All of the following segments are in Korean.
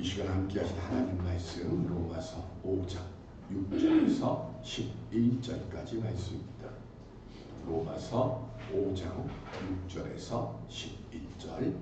이 시간 함께 하신 하나님 말씀 로마서 5장 6절에서 11절까지 말씀입니다. 로마서 5장 6절에서 11절.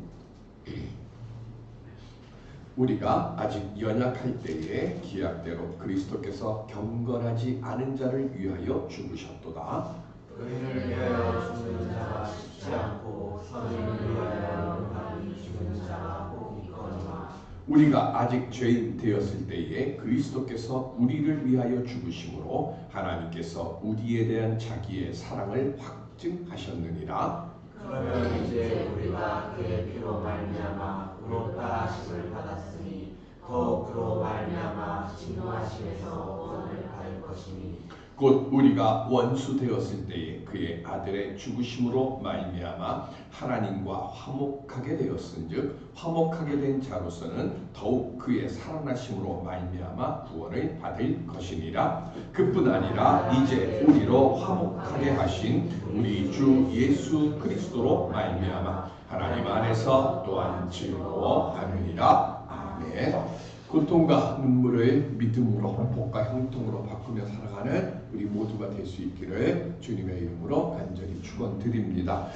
우리가 아직 연약할 때에 기약대로 그리스도께서 경건하지 않은 자를 위하여 죽으셨도다. 의인을 위하여 죽는 자가 쉽지 않고 선인을 위하여 영원히 죽는 자가 꼭 있거니와 우리가 아직 죄인 되었을 때에 그리스도께서 우리를 위하여 죽으심으로 하나님께서 우리에 대한 자기의 사랑을 확증하셨느니라. 그러면 이제 우리가 그의 피로 말미암아 의롭다 하심을 받았으니 더욱 그로 말미암아 진노하심에서 구원을 받을 것이니 곧 우리가 원수 되었을 때에 그의 아들의 죽으심으로 말미암아 하나님과 화목하게 되었은즉 화목하게 된 자로서는 더욱 그의 살아나심으로 말미암아 구원을 받을 것이니라. 그뿐 아니라 이제 우리로 화목하게 하신 우리 주 예수 그리스도로 말미암아 하나님 안에서 또한 즐거워하느니라. 아멘. 고통과 눈물을 믿음으로 복과 형통으로 바꾸며 살아가는 우리 모두가 될 수 있기를 주님의 이름으로 간절히 축원드립니다.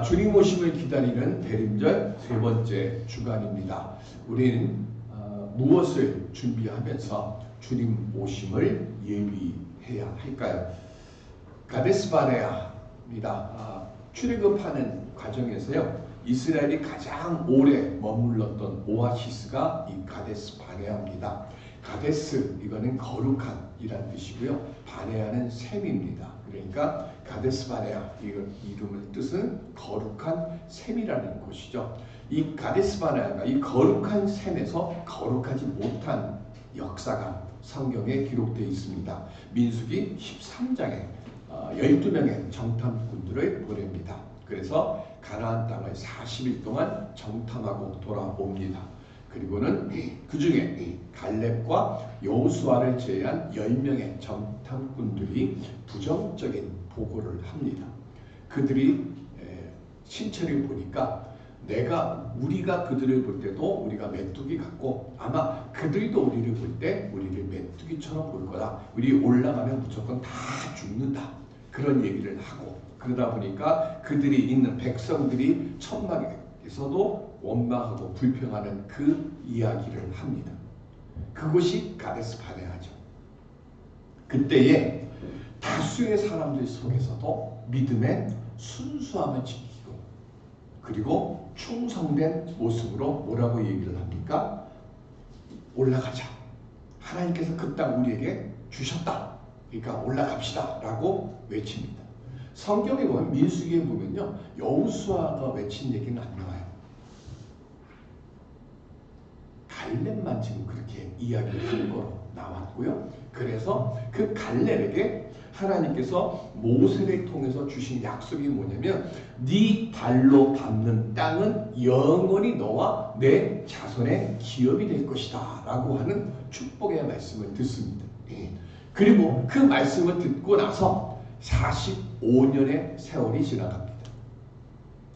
주님 오심을 기다리는 대림절 세 번째 주간입니다. 우리는 무엇을 준비하면서 주님 오심을 예비해야 할까요? 가데스바네아입니다. 출애굽하는 과정에서요. 이스라엘이 가장 오래 머물렀던 오아시스가 이 가데스 바네아입니다. 가데스 이거는 거룩한 이란 뜻이고요. 바네아는 샘입니다. 그러니까 가데스 바네아 이름의 뜻은 거룩한 샘이라는 곳이죠. 이 가데스 바네아가 이 거룩한 샘에서 거룩하지 못한 역사가 성경에 기록되어 있습니다. 민수기 13장에 12명의 정탐꾼들을 보냅니다. 그래서 가나안 땅을 40일 동안 정탐하고 돌아옵니다. 그리고는 그 중에 갈렙과 여호수아를 제외한 10명의 정탐꾼들이 부정적인 보고를 합니다. 그들이 신체를 보니까 우리가 그들을 볼 때도 우리가 메뚜기 같고 아마 그들도 우리를 볼 때 우리를 메뚜기처럼 볼 거다. 우리 올라가면 무조건 다 죽는다. 그런 얘기를 하고 그러다 보니까 그들이 있는 백성들이 천막에서도 원망하고 불평하는 그 이야기를 합니다. 그곳이 가데스 바네아죠. 그때에 다수의 사람들 속에서도 믿음의 순수함을 지키고 그리고 충성된 모습으로 뭐라고 얘기를 합니까? 올라가자. 하나님께서 그 땅 우리에게 주셨다. 그러니까 올라갑시다 라고 외칩니다. 성경에 보면 민수기에 보면요. 여호수아가 외친 얘기는 안 나와요. 갈렙만 지금 그렇게 이야기를 하는 거로 나왔고요. 그래서 그 갈렙에게 하나님께서 모세를 통해서 주신 약속이 뭐냐면 네 발로 밟는 땅은 영원히 너와 내 자손의 기업이 될 것이다 라고 하는 축복의 말씀을 듣습니다. 그리고 그 말씀을 듣고 나서 45년의 세월이 지나갑니다.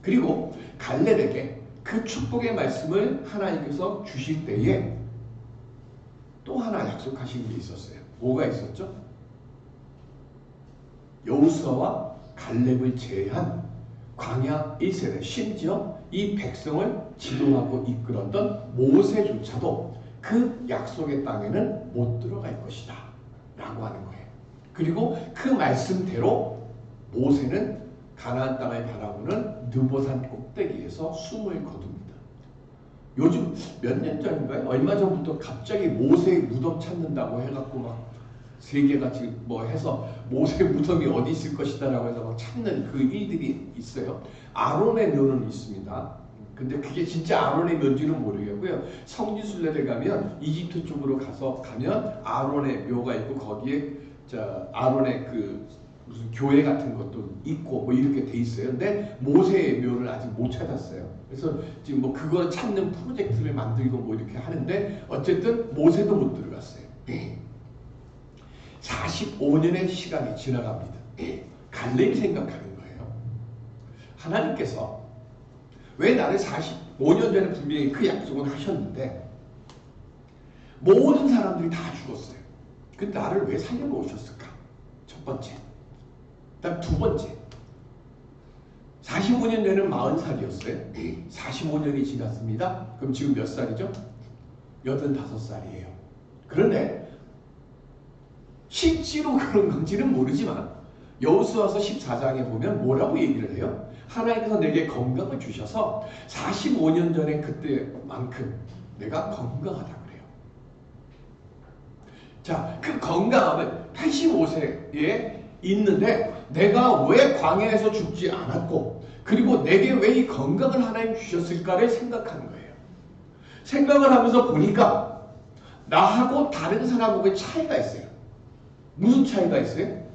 그리고 갈렙에게 그 축복의 말씀을 하나님께서 주실 때에 또 하나 약속하신 게 있었어요. 뭐가 있었죠? 여호수아와 갈렙을 제외한 광야 1세대, 심지어 이 백성을 지도하고 이끌었던 모세조차도 그 약속의 땅에는 못 들어갈 것이다 라고 하는 거예요. 그리고 그 말씀대로 모세는 가나안 땅을 바라보는 느보산 꼭대기에서 숨을 거둡니다. 요즘 몇 년 전인가요? 얼마 전부터 갑자기 모세의 무덤 찾는다고 해갖고 막 세계가 지금 뭐 해서 모세 무덤이 어디 있을 것이다 라고 해서 막 찾는 그 일들이 있어요. 아론의 묘는 있습니다. 근데 그게 진짜 아론의 묘인지는 모르겠고요. 성지순례를 가면 이집트 쪽으로 가면 아론의 묘가 있고 거기에 아론의 그 무슨 교회 같은 것도 있고 뭐 이렇게 돼 있어요. 근데 모세의 묘를 아직 못 찾았어요. 그래서 지금 뭐 그걸 찾는 프로젝트를 만들고 뭐 이렇게 하는데 어쨌든 모세도 못 들어갔어요. 45년의 시간이 지나갑니다. 갈렙이 생각하는 거예요. 하나님께서 왜 나를 45년 전에 분명히 그 약속을 하셨는데 모든 사람들이 다 죽었어요. 근데 나를 왜 살려놓으셨을까? 첫 번째. 그다음 두 번째. 45년 전에는 40살이었어요. 45년이 지났습니다. 그럼 지금 몇 살이죠? 85살이에요. 그런데 실제로 그런 건지는 모르지만 여호수아서 14장에 보면 뭐라고 얘기를 해요? 하나님께서 내게 건강을 주셔서 45년 전에 그때만큼 내가 건강하다 그래요. 자, 그 건강함은 85세에 있는데 내가 왜 광야에서 죽지 않았고 그리고 내게 왜 이 건강을 하나님 주셨을까를 생각하는 거예요. 생각을 하면서 보니까 나하고 다른 사람하고의 차이가 있어요. 무슨 차이가 있어요?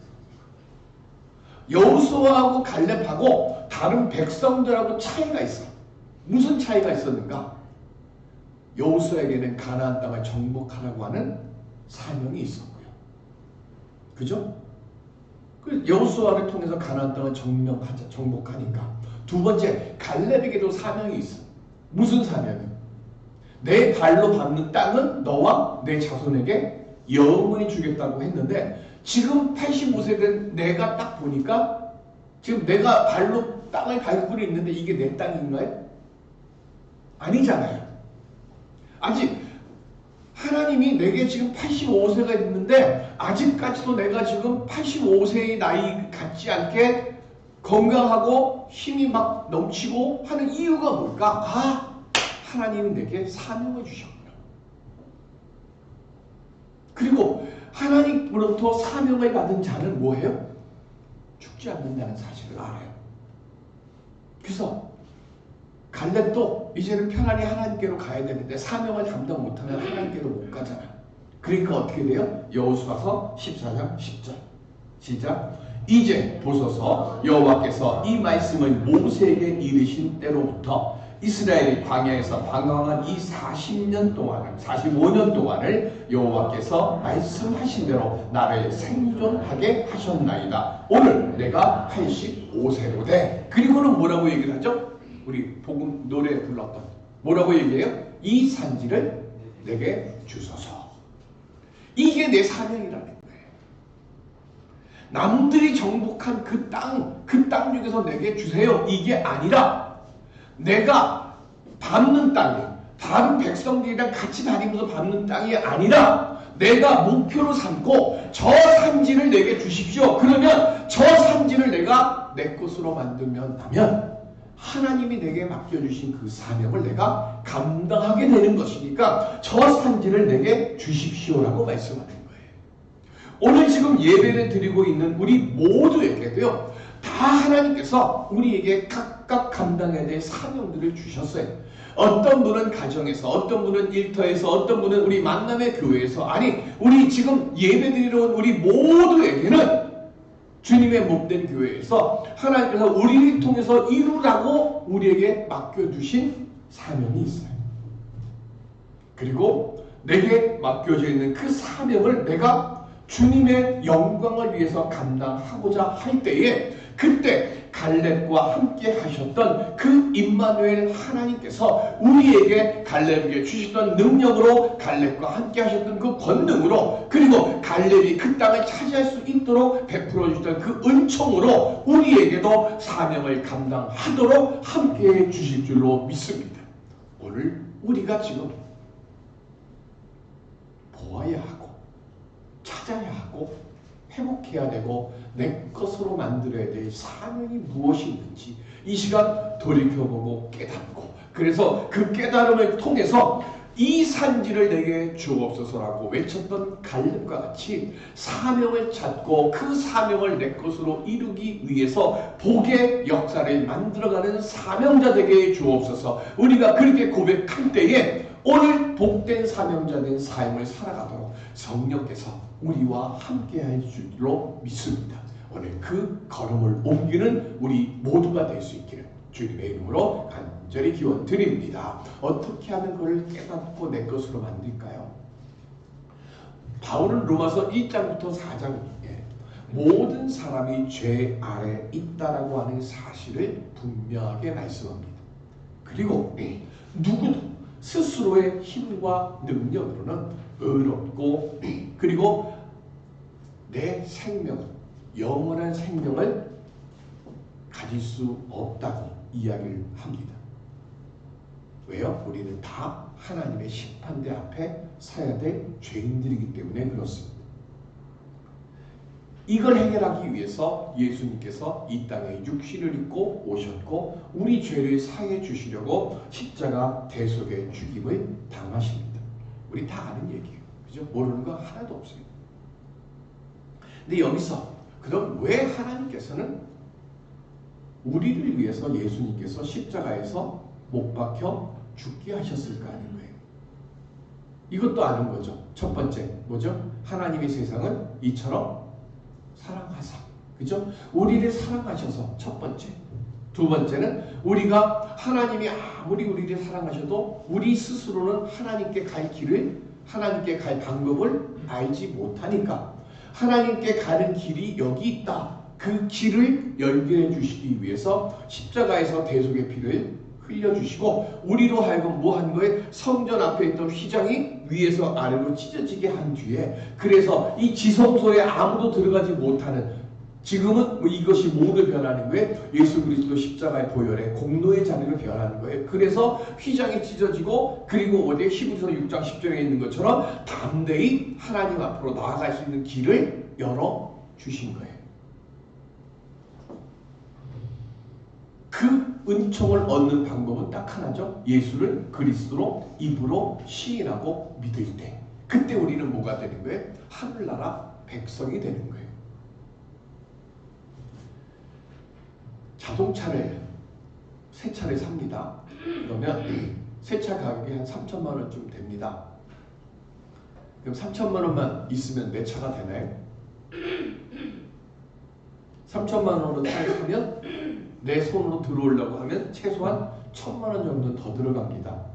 여호수아하고 갈렙하고 다른 백성들하고 차이가 있어. 무슨 차이가 있었는가? 여호수아에게는 가나안 땅을 정복하라고 하는 사명이 있었고요. 그죠? 그 여호수아를 통해서 가나안 땅을 정복하니까. 두 번째, 갈렙에게도 사명이 있어. 무슨 사명이? 내 발로 밟는 땅은 너와 내 자손에게 영원히 주겠다고 했는데 지금 85세 된 내가 딱 보니까 지금 내가 발로 땅을 밟고 있는데 이게 내 땅인가요? 아니잖아요. 아직 하나님이 내게 지금 85세가 있는데 아직까지도 내가 지금 85세의 나이 같지 않게 건강하고 힘이 막 넘치고 하는 이유가 뭘까? 하나님이 내게 사명을 주셨구나. 그리고 하나님으로부터 사명을 받은 자는 뭐예요? 죽지 않는다는 사실을 알아요. 그래서 갈렙도 이제는 편안히 하나님께로 가야 되는데 사명을 감당 못하면 하나님께로 못 가잖아. 그러니까 어떻게 돼요? 여호수아서 14장 10절 시작. 이제 보소서 여호와께서 이 말씀을 모세에게 이르신 때로부터 이스라엘이 광야에서 방황한 이 45년 동안을 여호와께서 말씀하신 대로 나를 생존하게 하셨나이다. 오늘 내가 85세로 돼. 그리고는 뭐라고 얘기를 하죠? 우리 복음 노래 불렀던 뭐라고 얘기해요? 이 산지를 내게 주소서. 이게 내 사명이라는 거예요. 남들이 정복한 그 땅 중에서 내게 주세요. 이게 아니라 내가 밟는 땅이 다른 백성들이랑 같이 다니면서 밟는 땅이 아니라 내가 목표로 삼고 저 산지를 내게 주십시오. 그러면 저 산지를 내가 내 것으로 만들면 하나님이 내게 맡겨주신 그 사명을 내가 감당하게 되는 것이니까 저 산지를 내게 주십시오라고 말씀하는 거예요. 오늘 지금 예배를 드리고 있는 우리 모두에게도요. 다 하나님께서 우리에게 각각 감당해야 될 사명들을 주셨어요. 어떤 분은 가정에서, 어떤 분은 일터에서, 어떤 분은 우리 만남의 교회에서, 아니 우리 지금 예배드리러 온 우리 모두에게는 주님의 몸된 교회에서 하나님께서 우리를 통해서 이루라고 우리에게 맡겨주신 사명이 있어요. 그리고 내게 맡겨져 있는 그 사명을 내가 주님의 영광을 위해서 감당하고자 할 때에 그때 갈렙과 함께 하셨던 그 임마누엘 하나님께서 우리에게 갈렙에게 주셨던 능력으로 갈렙과 함께 하셨던 그 권능으로 그리고 갈렙이 그 땅을 차지할 수 있도록 베풀어 주셨던 그 은총으로 우리에게도 사명을 감당하도록 함께해 주실 줄로 믿습니다. 오늘 우리가 지금 보아야 하고 찾아야 하고 회복해야 되고 내 것으로 만들어야 될 사명이 무엇이 있는지 이 시간 돌이켜보고 깨닫고 그래서 그 깨달음을 통해서 이 산지를 내게 주옵소서라고 외쳤던 갈렙과 같이 사명을 찾고 그 사명을 내 것으로 이루기 위해서 복의 역사를 만들어가는 사명자 되게 주옵소서. 우리가 그렇게 고백할 때에 오늘 복된 사명자 된 삶을 살아가도록 성령께서 우리와 함께 할 줄로 믿습니다. 오늘 그 걸음을 옮기는 우리 모두가 될 수 있기를 주님의 이름으로 간절히 기원 드립니다. 어떻게 하면 그를 깨닫고 내 것으로 만들까요? 바울은 로마서 1장부터 4장에 모든 사람이 죄 아래 있다라고 하는 사실을 분명하게 말씀합니다. 그리고 누구도 스스로의 힘과 능력으로는 어렵고 그리고 내 생명, 영원한 생명을 가질 수 없다고 이야기를 합니다. 왜요? 우리는 다 하나님의 심판대 앞에 서야 될 죄인들이기 때문에 그렇습니다. 이걸 해결하기 위해서 예수님께서 이 땅에 육신을 입고 오셨고 우리 죄를 사해 주시려고 십자가 대속의 죽임을 당하십니다. 우리 다 아는 얘기예요. 그죠? 모르는 거 하나도 없어요. 근데 여기서 그럼 왜 하나님께서는 우리를 위해서 예수님께서 십자가에서 못 박혀 죽게 하셨을까 하는 거예요. 이것도 아는 거죠. 첫 번째 뭐죠? 하나님이 세상을 이처럼 사랑하사. 그죠? 우리를 사랑하셔서 첫 번째. 두 번째는 우리가 하나님이 아무리 우리를 사랑하셔도 우리 스스로는 하나님께 갈 길을 하나님께 갈 방법을 알지 못하니까 하나님께 가는 길이 여기 있다. 그 길을 열게 해주시기 위해서 십자가에서 대속의 피를 흘려주시고 우리로 하여금 뭐 한 거에 성전 앞에 있던 휘장이 위에서 아래로 찢어지게 한 뒤에 그래서 이 지성소에 아무도 들어가지 못하는 지금은 뭐 이것이 모두 변하는 거예요. 예수 그리스도 십자가의 보혈에 공로의 자리로 변하는 거예요. 그래서 휘장이 찢어지고 그리고 어디 히브리서 6장 10절에 있는 것처럼 담대히 하나님 앞으로 나아갈 수 있는 길을 열어주신 거예요. 그 은총을 얻는 방법은 딱 하나죠. 예수를 그리스도로 입으로 시인하고 믿을 때 그때 우리는 뭐가 되는 거예요? 하늘나라 백성이 되는 거예요. 자동차를 새 차를 삽니다. 그러면 새 차 가격이 한 3천만 원쯤 됩니다. 그럼 3천만 원만 있으면 내 차가 되나요? 3천만 원으로 차를 사면 내 손으로 들어오려고 하면 최소한 1,000만 원 정도는 더 들어갑니다.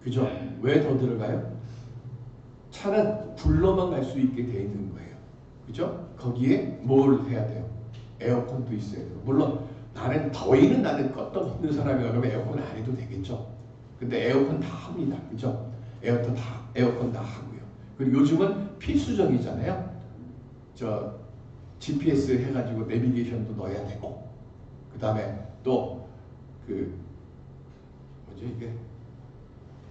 그죠? 왜 더 들어가요? 차는 불러만 갈 수 있게 돼 있는 거예요. 그죠? 거기에 뭘 해야 돼요? 에어컨도 있어야 돼요. 물론 나는 더위는 나는 껐던 있는 사람이 그러면 에어컨 안 해도 되겠죠. 근데 에어컨 다 합니다. 그죠? 에어컨 다 하고요. 그리고 요즘은 필수적이잖아요. 저 GPS 해가지고 내비게이션도 넣어야 되고 그 다음에 또 그 뭐지 이게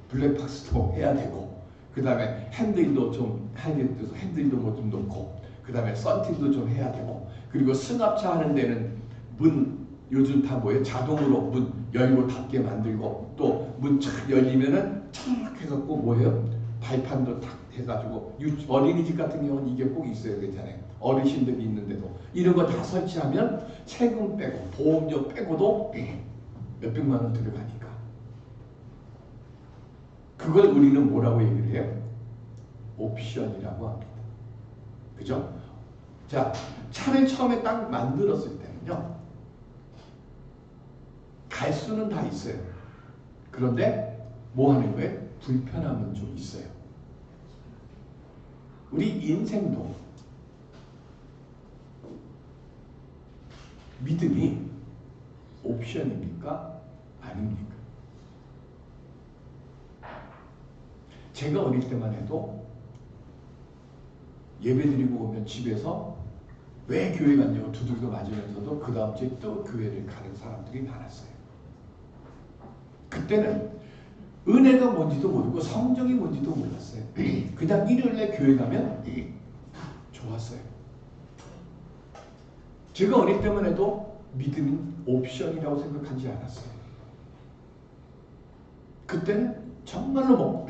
블랙박스도 해야 되고 그 다음에 핸들도 좀 핸들도 뭐 좀 넣고 그 다음에 썬팅도 좀 해야 되고 그리고 승합차 하는 데는 문 요즘 다 뭐예요? 자동으로 문 열고 닫게 만들고 또 문 착 열리면은 착 해갖고 뭐예요? 발판도 탁 해가지고 어린이집 같은 경우는 이게 꼭 있어야 되잖아요. 어르신들이 있는데도 이런 거 다 설치하면 세금 빼고 보험료 빼고도 몇백만 원 들어가니까 그걸 우리는 뭐라고 얘기를 해요? 옵션이라고 합니다. 그죠? 자, 차를 처음에 딱 만들었을 때는요 갈 수는 다 있어요. 그런데 뭐 하는 거예요? 불편함은 좀 있어요. 우리 인생도 믿음이 옵션입니까? 아닙니까? 제가 어릴 때만 해도 예배드리고 오면 집에서 왜 교회 갔냐고 두들겨 맞으면서도 그 다음 주에 또 교회를 가는 사람들이 많았어요. 그때는 은혜가 뭔지도 모르고 성경이 뭔지도 몰랐어요. 그냥 일요일에 교회 가면 좋았어요. 제가 어릴 때만 해도 믿음은 옵션이라고 생각하지 않았어요. 그때는 정말로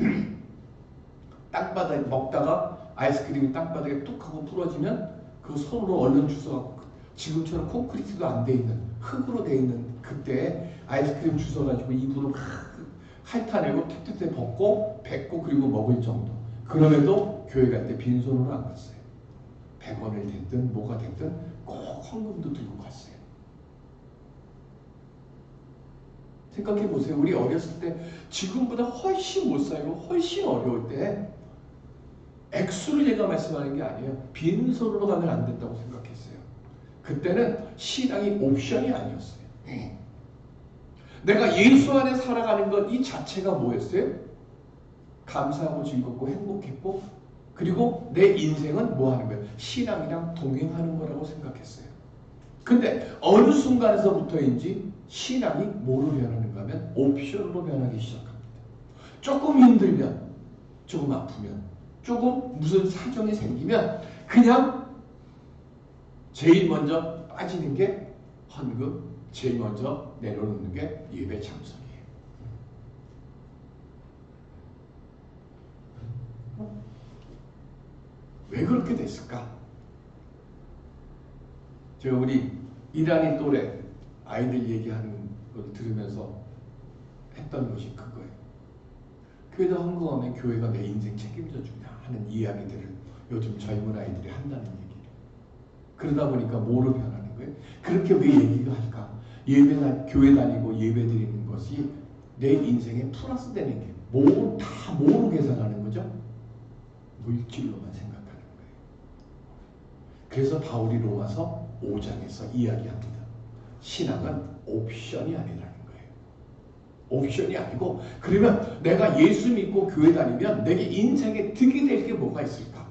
땅바닥에 먹다가 아이스크림이 땅바닥에 뚝 하고 부러지면 그 손으로 얼른 주워갖고 지금처럼 콘크리트도 안 돼 있는 흙으로 돼 있는 그때 아이스크림 주워가지고 입으로 핥아내고 탁탁탁 벗고 뱉고 그리고 먹을 정도. 그럼에도 교회 갈 때 빈손으로 안 갔어요. 100원을 됐든 뭐가 됐든 꼭 헌금도 들고 갔어요. 생각해 보세요. 우리 어렸을 때 지금보다 훨씬 못 살고 훨씬 어려울 때 액수를 제가 말씀하는 게 아니에요. 빈손으로 가면 안 된다고 생각했어요. 그때는 신앙이 옵션이 아니었어요. 내가 예수 안에 살아가는 것 이 자체가 뭐였어요? 감사하고 즐겁고 행복했고, 그리고 내 인생은 뭐 하는 거예요? 신앙이랑 동행하는 거라고 생각했어요. 근데 어느 순간에서부터인지 신앙이 뭐로 변하는가 하면 옵션으로 변하기 시작합니다. 조금 힘들면, 조금 아프면, 조금 무슨 사정이 생기면 그냥 제일 먼저 빠지는 게 헌금, 제일 먼저 내려놓는 게 예배 참석이에요. 왜 그렇게 됐을까? 제가 우리 이란이 또래 아이들 얘기하는 걸 들으면서 했던 것이 그거예요. 교회도 헌금하면 교회가 내 인생 책임져 주냐 하는 이야기들을 요즘 젊은 아이들이 한다는 얘기예요. 그러다 보니까 뭐로 변하는 거예요? 그렇게 왜 얘기가 할까? 교회 다니고 예배 드리는 것이 내 인생에 플러스 되는 게 다 뭐로 계산하는 거죠? 물질로만 생각하는 거예요. 그래서 바울이 로마서 5장에서 이야기합니다. 신앙은 옵션이 아니라는 거예요. 옵션이 아니고, 그러면 내가 예수 믿고 교회 다니면 내게 인생에 득이 될 게 뭐가 있을까?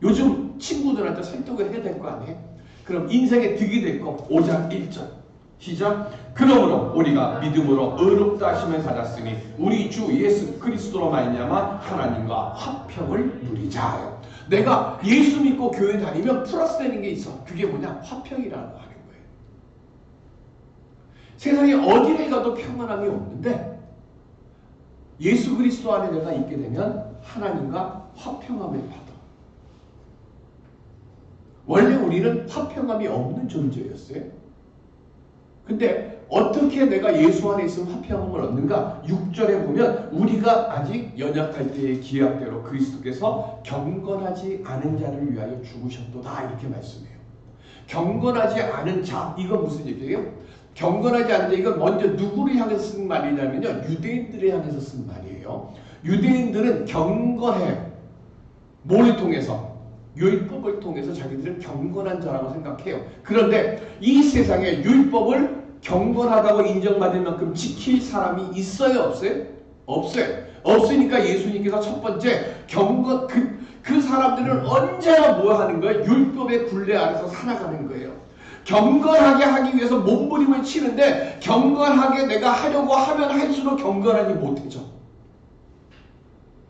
요즘 친구들한테 설득을 해야 될 거 아니에요? 그럼 인생에 득이 될 거 5장 1절 시작. 그러므로 우리가 믿음으로 의롭다 하심을 받았으니 우리 주 예수 그리스도로 말미암아 하나님과 화평을 누리자. 내가 예수 믿고 교회 다니면 플러스 되는 게 있어. 그게 뭐냐? 화평이라고 하는 거예요. 세상에 어디를 가도 평안함이 없는데 예수 그리스도 안에 내가 있게 되면 하나님과 화평함을 받아. 원래 우리는 화평함이 없는 존재였어요. 근데 어떻게 내가 예수 안에 있으면 화평함을 얻는가? 6절에 보면 우리가 아직 연약할 때의 기약대로 그리스도께서 경건하지 않은 자를 위하여 죽으셨도다, 이렇게 말씀해요. 경건하지 않은 자, 이건 무슨 얘기예요? 경건하지 않은 자, 이건 먼저 누구를 향해서 쓴 말이냐면요, 유대인들을 향해서 쓴 말이에요. 유대인들은 경건해. 뭘 통해서? 율법을 통해서 자기들은 경건한 자라고 생각해요. 그런데 이 세상에 율법을 경건하다고 인정받을 만큼 지킬 사람이 있어요, 없어요? 없어요. 없으니까 예수님께서 첫 번째 경건, 그 사람들은 언제나 뭐 하는 거예요? 율법의 굴레 아래서 살아가는 거예요. 경건하게 하기 위해서 몸부림을 치는데 경건하게 내가 하려고 하면 할수록 경건하지 못해져.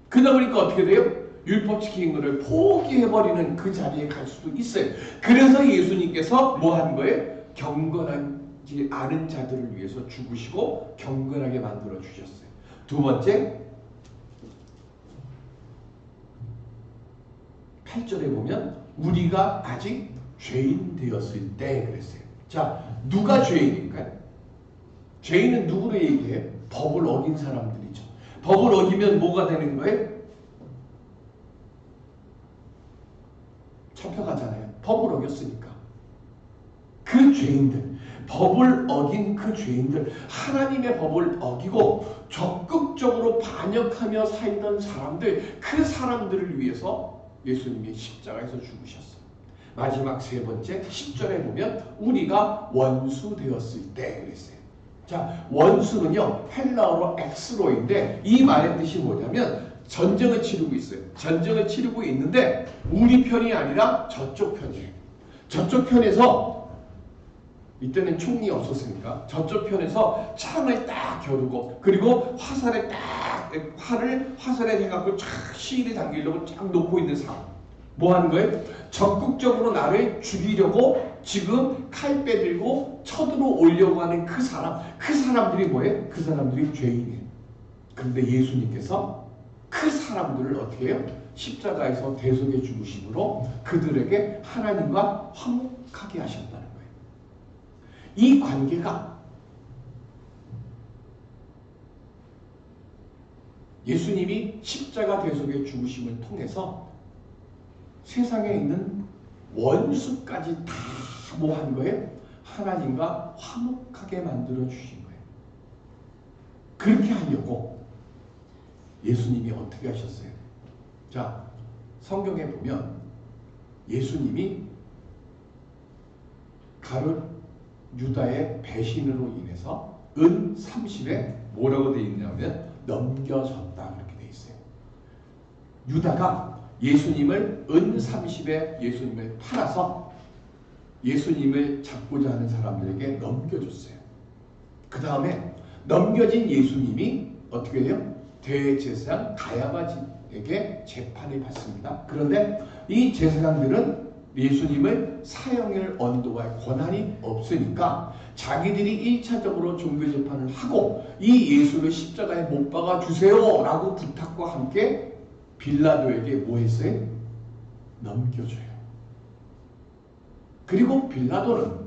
그러다 보니까 어떻게 돼요? 율법 지키는 것을 포기해버리는 그 자리에 갈 수도 있어요. 그래서 예수님께서 뭐 한 거예요? 경건하지 않은 자들을 위해서 죽으시고 경건하게 만들어 주셨어요. 두 번째, 8절에 보면 우리가 아직 죄인 되었을 때 그랬어요. 자, 누가 죄인일까요? 죄인은 누구를 얘기해요? 법을 어긴 사람들이죠. 법을 어기면 뭐가 되는 거예요? 잡혀가잖아요. 법을 어겼으니까. 그 죄인들, 법을 어긴 그 죄인들, 하나님의 법을 어기고 적극적으로 반역하며 살던 사람들, 그 사람들을 위해서 예수님이 십자가에서 죽으셨어요. 마지막 세 번째 10절에 보면 우리가 원수 되었을 때 그랬어요. 자, 원수는요 헬라어로 엑스로인데 이 말의 뜻이 뭐냐면 전쟁을 치르고 있어요. 전쟁을 치르고 있는데 우리 편이 아니라 저쪽 편이에요. 저쪽 편에서, 이때는 총이 없었으니까 저쪽 편에서 창을 딱 겨루고, 그리고 화살에 딱 화살에 해갖고 쫙 시일에 당기려고 쫙 놓고 있는 사람, 뭐 하는 거예요? 적극적으로 나를 죽이려고 지금 칼 빼들고 쳐들어 오려고 하는 그 사람들이 뭐예요? 그 사람들이 죄인이에요. 그런데 예수님께서 그 사람들을 어떻게 해요? 십자가에서 대속해 죽으심으로 그들에게 하나님과 화목하게 하셨다는 거예요. 이 관계가 예수님이 십자가 대속해 죽으심을 통해서 세상에 있는 원수까지 다 뭐 한 거예요? 하나님과 화목하게 만들어 주신 거예요. 그렇게 하려고 예수님이 어떻게 하셨어요? 자, 성경에 보면 예수님이 가룟 유다의 배신으로 인해서 은 30에 뭐라고 되어 있냐면 넘겨졌다, 그렇게 되어 있어요. 유다가 예수님을 은 30에 예수님을 팔아서 예수님을 잡고자 하는 사람들에게 넘겨줬어요. 그 다음에 넘겨진 예수님이 어떻게 돼요? 대제사장 가야바에게 재판을 받습니다. 그런데 이 제사장들은 예수님을 사형을 언도할 권한이 없으니까 자기들이 1차적으로 종교재판을 하고 이 예수를 십자가에 못 박아 주세요 라고 부탁과 함께 빌라도에게 뭐 했어요? 넘겨줘요. 그리고 빌라도는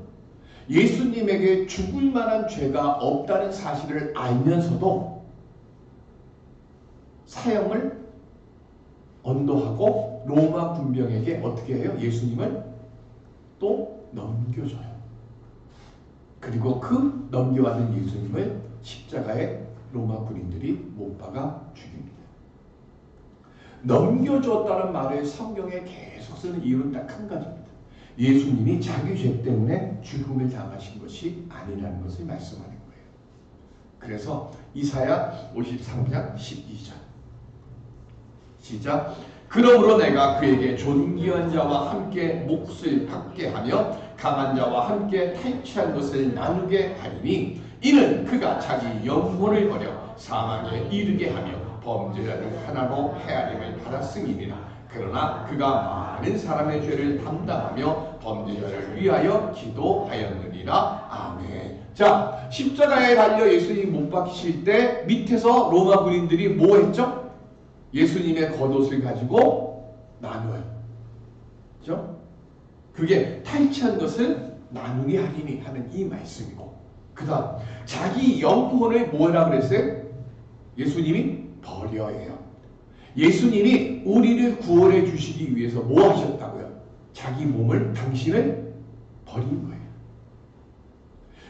예수님에게 죽을 만한 죄가 없다는 사실을 알면서도 사형을 언도하고 로마 군병에게 어떻게 해요? 예수님을 또 넘겨줘요. 그리고 그 넘겨받은 예수님을 십자가에 로마 군인들이 못 박아 죽입니다. 넘겨줬다는 말을 성경에 계속 쓰는 이유는 딱 한 가지입니다. 예수님이 자기 죄 때문에 죽음을 당하신 것이 아니라는 것을 말씀하는 거예요. 그래서 이사야 53장 12절 시작. 그러므로 내가 그에게 존귀한 자와 함께 몫을 받게 하며 강한 자와 함께 탈취한 것을 나누게 하리니 이는 그가 자기 영혼을 버려 사망에 이르게 하며 범죄자를 하나로 헤아림을 받았음이니라. 그러나 그가 많은 사람의 죄를 담당하며 범죄자를 위하여 기도하였느니라. 아멘. 자, 십자가에 달려 예수님 못 박히실 때 밑에서 로마 군인들이 뭐 했죠? 예수님의 겉옷을 가지고 나눠요. 그죠? 그게 탈취한 것을 나누게 하리니 하는 이 말씀이고, 그 다음 자기 영혼을 뭐라 그랬어요? 예수님이 버려예요. 예수님이 우리를 구원해 주시기 위해서 뭐 하셨다고요? 자기 몸을, 당신을 버린 거예요.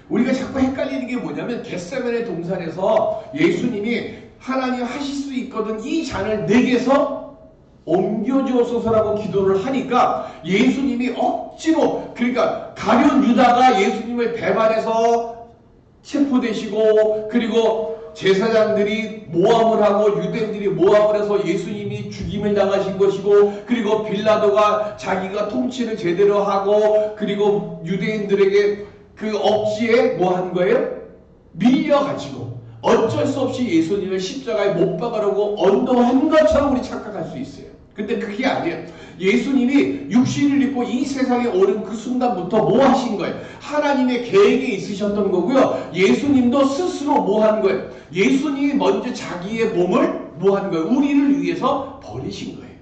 우리가 자꾸 헷갈리는 게 뭐냐면 겟세마네 동산에서 예수님이 하나님 하실 수 있거든 이 잔을 내게서 옮겨주옵소서라고 기도를 하니까 예수님이 억지로, 그러니까 가룟 유다가 예수님을 배반해서 체포되시고, 그리고 제사장들이 모함을 하고 유대인들이 모함을 해서 예수님이 죽임을 당하신 것이고, 그리고 빌라도가 자기가 통치를 제대로 하고, 그리고 유대인들에게 그 억지에 뭐 한 거예요? 밀려가지고 어쩔 수 없이 예수님을 십자가에 못 박으려고 언도한 것처럼 우리 착각할 수 있어요. 근데 그게 아니에요. 예수님이 육신을 입고 이 세상에 오른 그 순간부터 뭐 하신 거예요? 하나님의 계획이 있으셨던 거고요. 예수님도 스스로 뭐 한 거예요? 예수님이 먼저 자기의 몸을 뭐 한 거예요? 우리를 위해서 버리신 거예요.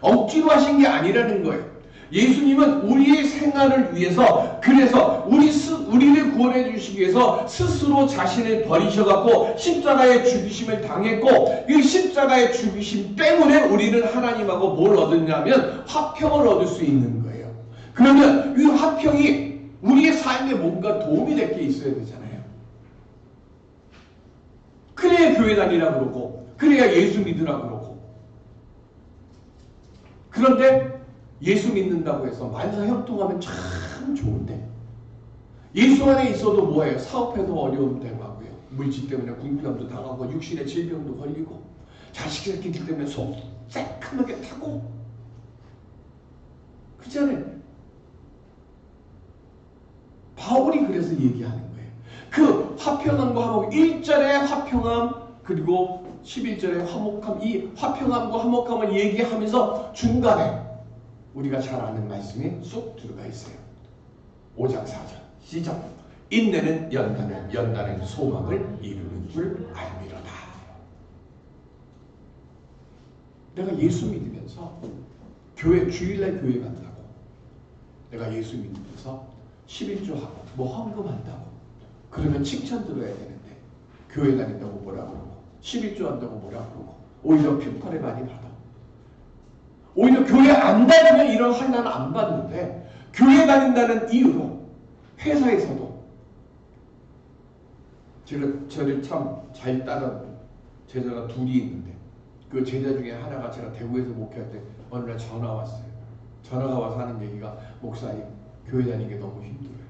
억지로 하신 게 아니라는 거예요. 예수님은 우리의 생활을 위해서, 그래서 우리를 구원해 주시기 위해서 스스로 자신을 버리셔갖고 십자가의 죽이심을 당했고, 이 십자가의 죽이심 때문에 우리는 하나님하고 뭘 얻었냐면 화평을 얻을 수 있는 거예요. 그러면 이 화평이 우리의 삶에 뭔가 도움이 될 게 있어야 되잖아요. 그래야 교회 다니라 그러고, 그래야 예수 믿으라 그러고. 그런데 예수 믿는다고 해서 만사형통하면 참 좋은데, 예수 안에 있어도 뭐예요? 사업해도 어려움 되고 하고요, 물질 때문에 궁핍감도 당하고, 육신의 질병도 걸리고, 자식 새끼들 때문에 속 새카맣게 타고, 그렇잖아요. 바울이 그래서 얘기하는 거예요. 그 화평함과 화목, 1절의 화평함 그리고 11절의 화목함, 이 화평함과 화목함을 얘기하면서 중간에 우리가 잘 아는 말씀이 쏙 들어가 있어요. 5장 4절 시작. 인내는 연단을, 연단은 소망을 이루는 줄 알미로다. 내가 예수 믿으면서 주일날 교회 간다고, 내가 예수 믿으면서 11조하고 뭐 헌금한다고 그러면 칭찬 들어야 되는데, 교회 다닌다고 뭐라 그러고 11조 한다고 뭐라 그러고 오히려 평판을 많이 받아. 오히려 교회 안 다니면 이런 환난 안 받는데, 교회 다닌다는 이유로 회사에서도 저를 참 잘 따르는 제자가 둘이 있는데, 그 제자 중에 하나가 제가 대구에서 목회할 때 어느 날 전화 왔어요. 전화가 와서 하는 얘기가, 목사님 교회 다니는 게 너무 힘들어요.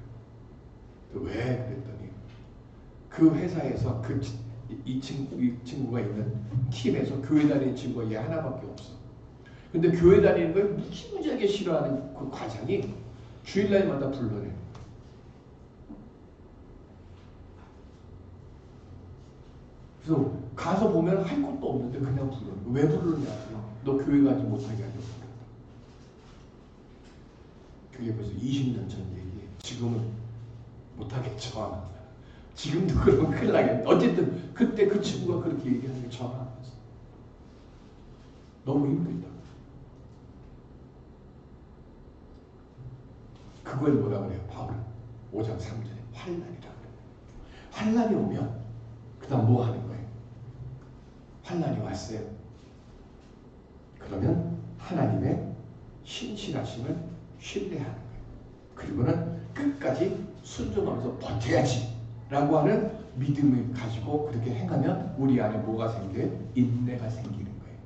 왜? 그랬더니 그 회사에서 그 이 친구가 있는 팀에서 교회 다니는 친구가 얘 하나밖에 없어. 근데 교회 다니는 걸 무지무지하게 싫어하는 그 과장이 주일날마다 불러내. 그래서 가서 보면 할 것도 없는데 그냥 불러내. 왜 부르냐? 너 교회 가지 못하게 하려고 그런다. 그게 벌써 20년 전 얘기예요. 지금은 못하겠죠. 지금도 그러면 큰일 나겠네. 어쨌든 그때 그 친구가 그렇게 얘기하는 게 전화하면서 너무 힘들다. 그걸 뭐라 그래요? 바울은 5장 3절에 환난이라고 그래요. 환난이 오면 그 다음 뭐 하는 거예요? 환난이 왔어요. 그러면 하나님의 신실하심을 신뢰하는 거예요. 그리고는 끝까지 순종하면서 버텨야지 라고 하는 믿음을 가지고 그렇게 행하면 우리 안에 뭐가 생겨요? 인내가 생기는 거예요.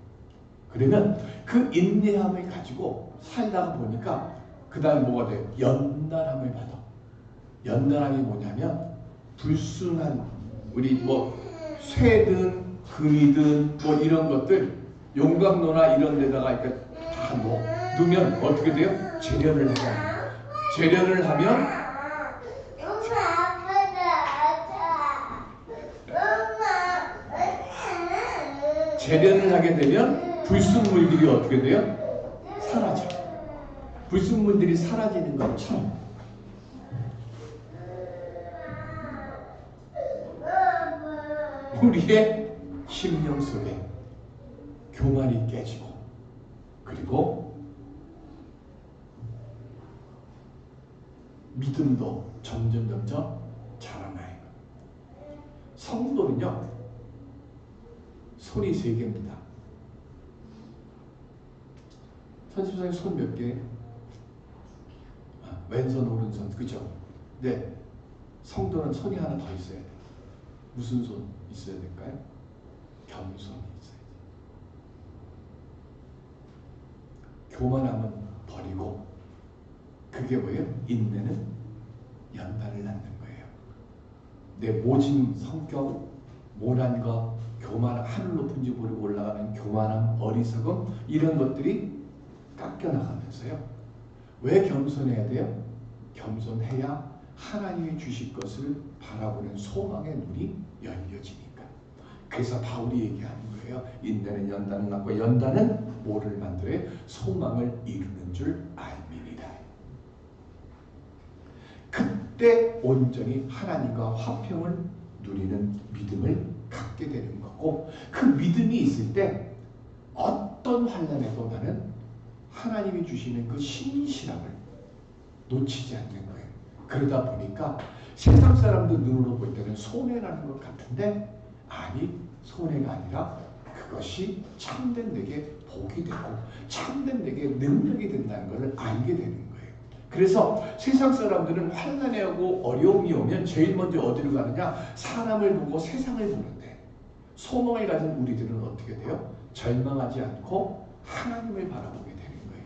그러면 그 인내함을 가지고 살다가 보니까 그 다음에 뭐가 돼요? 연단함을 받아. 연단함이 뭐냐면 불순한 우리 뭐 쇠든 금이든 뭐 이런 것들 용광로나 이런 데다가 이렇게 다 넣으면 어떻게 돼요? 재련을 해요. 재련을 하면 재련을 하게 되면 불순물들이 어떻게 돼요? 사라져. 불순물들이 사라지는 것처럼 우리의 심령 속에 교만이 깨지고 그리고 믿음도 점점 자라나요. 성도는요 손이 3개입니다. 선집사님 손 몇 개? 왼손 오른손 그죠? 네. 성도는 손이 하나 더 있어야 돼요. 무슨 손 있어야 될까요? 겸손이 있어야 돼요. 교만함은 버리고 그게 뭐예요? 인내는 연단을 낳는 거예요. 내 모진 성격, 모난 것, 교만함, 하늘 높은 지 모르고 올라가는 교만함, 어리석음 이런 것들이 깎여나가면서요. 왜 겸손해야 돼요? 겸손해야 하나님이 주실 것을 바라보는 소망의 눈이 열려지니까. 그래서 바울이 얘기하는 거예요. 인내는 연단을 낳고 연단은 뭐를 만들어요? 소망을 이루는 줄 알미니라. 그때 온전히 하나님과 화평을 누리는 믿음을 갖게 되는 거고 그 믿음이 있을 때 어떤 환난에도 나는 하나님이 주시는 그 신실함을 놓치지 않는 거예요. 그러다 보니까 세상 사람들 눈으로 볼 때는 손해라는 것 같은데 아니 손해가 아니라 그것이 참된 내게 복이 되고 참된 내게 능력이 된다는 것을 알게 되는 거예요. 그래서 세상 사람들은 환난에 오고 어려움이 오면 제일 먼저 어디로 가느냐? 사람을 보고 세상을 보는데 소망을 가진 우리들은 어떻게 돼요? 절망하지 않고 하나님을 바라보게 되는 거예요.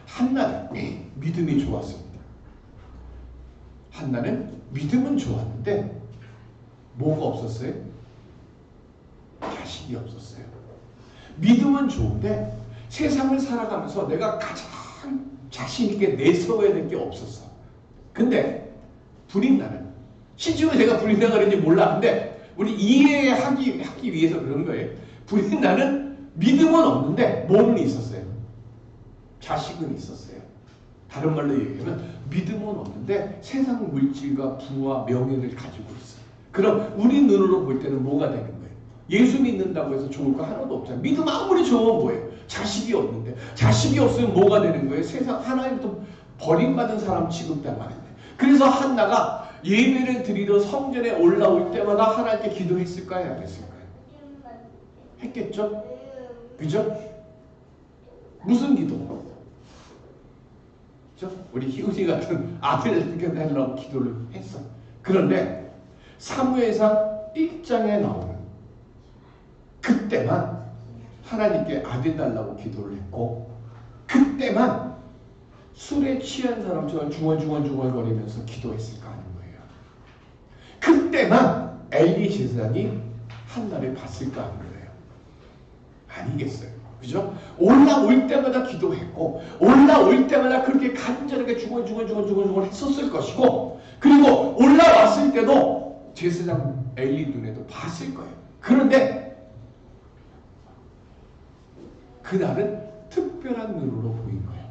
한나는 믿음이 좋았습니다. 한나는 믿음은 좋았는데 뭐가 없었어요? 자식이 없었어요. 믿음은 좋은데 세상을 살아가면서 내가 가장 자신 있게 내세워야 될 게 없었어. 근데 불임나는 시중에 내가 불임나가 그런지 몰라. 근데 우리 이해하기 위해서 그런 거예요. 불임나는 믿음은 없는데 뭐는 있었어요? 자식은 있었어요. 다른 말로 얘기하면 믿음은 없는데 세상 물질과 부와 명예를 가지고 있어요. 그럼 우리 눈으로 볼 때는 뭐가 되는 거예요? 예수 믿는다고 해서 좋을 거 하나도 없잖아요. 믿음 아무리 좋으면 뭐예요? 자식이 없는데 자식이 없으면 뭐가 되는 거예요? 세상 하나님부터 버림받은 사람 취급당하는 거예요. 그래서 한나가 예배를 드리러 성전에 올라올 때마다 하나님께 기도했을까요? 안 했을까요? 했겠죠? 그죠? 무슨 기도? 우리 희훈이 같은 아들을 달라고 기도를 했어. 그런데 사무엘상 1장에 나오는 그때만 하나님께 아들 달라고 기도를 했고 그때만 술에 취한 사람처럼 중얼중얼거리면서 기도했을까 하는 거예요. 그때만 엘리 제사장이 한나를 봤을까 하는 거예요. 아니겠어요. 그죠? 올라올 때마다 기도했고 올라올 때마다 그렇게 간절하게 중얼중얼 했었을 것이고, 그리고 올라왔을 때도 제사장 엘리 눈에도 봤을 거예요. 그런데 그날은 특별한 눈으로 보인 거예요.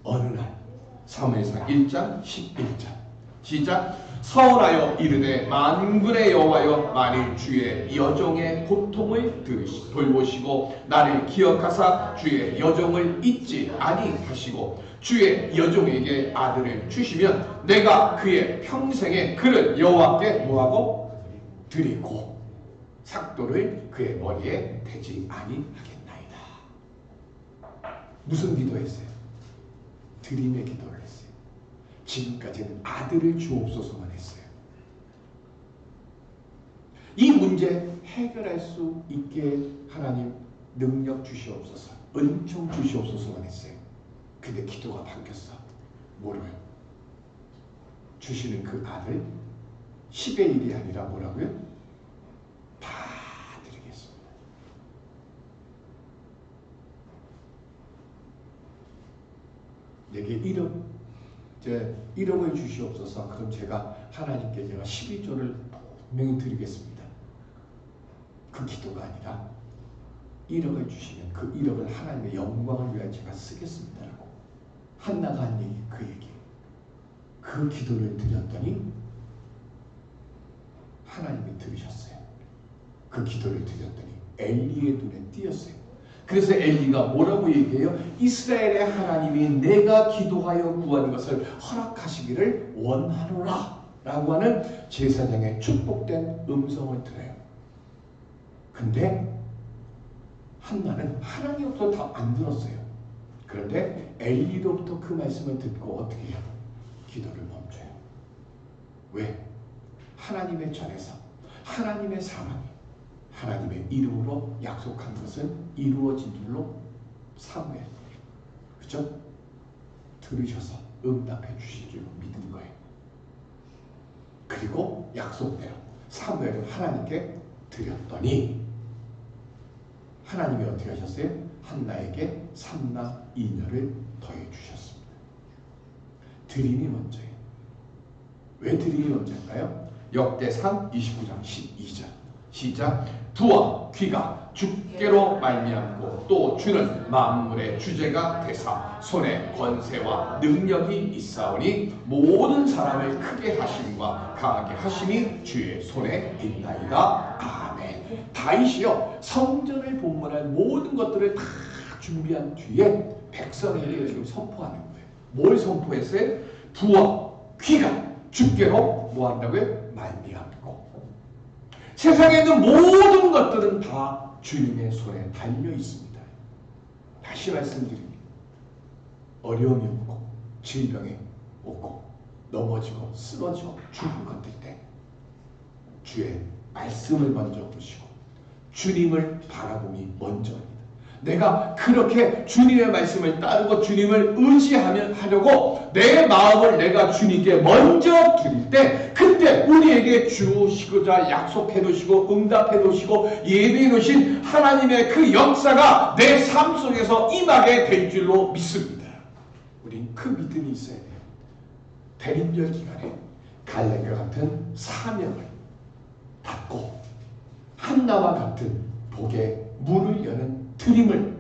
어느 날 사무엘상 1장 11절 시작. 서울하여 이르되 만군의 여호와여, 만일 주의 여종의 고통을 돌보시고 나를 기억하사 주의 여종을 잊지 아니하시고 주의 여종에게 아들을 주시면 내가 그의 평생에 그를 여호와께 뭐하고 드리고 삭도를 그의 머리에 대지 아니하겠나이다. 무슨 기도했어요? 드림의 기도를 했어요. 지금까지는 아들을 주옵소서만 했어요. 이 문제 해결할 수 있게 하나님 능력 주시옵소서, 은총 주시옵소서만 했어요. 근데 기도가 바뀌었어. 뭐로요? 주시는 그 아들 10의 1이 아니라 뭐라고요? 다 드리겠습니다. 내게 1억을 주시옵소서. 그럼 제가 하나님께 제가 12조를 분명히 드리겠습니다. 그 기도가 아니라 1억을 주시면 그 1억을 하나님의 영광을 위해 제가 쓰겠습니다라고 한나가 한 얘기, 그 얘기. 그 기도를 드렸더니 하나님이 들으셨어요. 그 기도를 드렸더니 엘리의 눈에 띄었어요. 그래서 엘리가 뭐라고 얘기해요? 이스라엘의 하나님이 내가 기도하여 구한 것을 허락하시기를 원하노라 라고 하는 제사장의 축복된 음성을 들어요. 근데 한나는 하나님부터 다 안 들었어요. 그런데 엘리로부터 그 말씀을 듣고 어떻게 해요? 기도를 멈춰요. 왜? 하나님의 전에서 하나님의 사랑이 하나님의 이름으로 약속한 것은 이루어진 줄로 사무엘, 그죠? 들으셔서 응답해 주실 줄 믿은 거예요. 그리고 약속대로 사무엘은 하나님께 드렸더니 하나님이 어떻게 하셨어요? 한나에게 3나 2녀를 더해 주셨습니다. 드림이 먼저예요. 왜 드림이 먼저일까요? 역대상 29장 12절 시작. 두와 귀가 주께로 말미암고 또 주는 만물의 주제가 되사 손에 권세와 능력이 있사오니 모든 사람을 크게 하심과 강하게 하심이 주의 손에 있나이다. 아멘. 다윗이요 성전을 봉헌할 모든 것들을 다 준비한 뒤에 백성에게 지금 선포하는 거예요. 뭘 선포했어요? 두와 귀가 주께로 뭐 한다고요? 말미암고 세상에 있는 모든 것들은 다 주님의 손에 달려 있습니다. 다시 말씀드립니다. 어려움이 오고 질병이 오고 넘어지고 쓰러지고 죽을 것들 때 주의 말씀을 먼저 보시고 주님을 바라봄이 먼저입니다. 내가 그렇게 주님의 말씀을 따르고 주님을 의지하려고 내 마음을 내가 주님께 먼저 드릴 때 그때 우리에게 주시고자 약속해 놓으시고 응답해 놓으시고 예비해 놓으신 하나님의 그 역사가 내 삶 속에서 임하게 될 줄로 믿습니다. 우린 그 믿음이 있어야 돼요. 대림절 기간에 갈렙과 같은 사명을 받고 한나와 같은 복의 문을 여는 드림을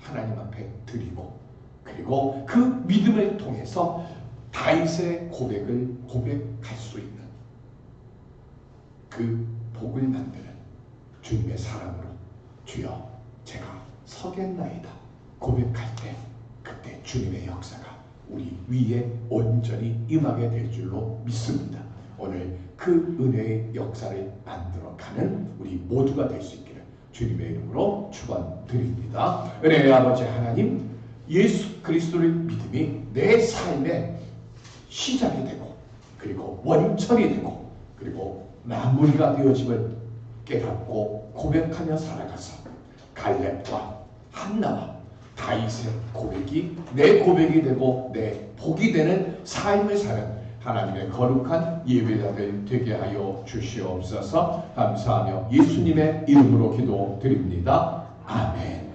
하나님 앞에 드리고 그리고 그 믿음을 통해서 다윗의 고백을 고백할 수 있는 그 복을 만드는 주님의 사랑으로 주여 제가 서겠나이다 고백할 때 그때 주님의 역사가 우리 위에 온전히 임하게 될 줄로 믿습니다. 오늘 그 은혜의 역사를 만들어가는 우리 모두가 될 수 있기를 주님의 이름으로 축원드립니다. 은혜의 아버지 하나님, 예수 그리스도를 믿음이 내 삶의 시작이 되고 그리고 원천이 되고 그리고 마무리가 되어짐을 깨닫고 고백하며 살아가서 갈렙과 한나와 다윗의 고백이 내 고백이 되고 내 복이 되는 삶을 사는 하나님의 거룩한 예배자들 되게 하여 주시옵소서. 감사하며 예수님의 이름으로 기도드립니다. 아멘.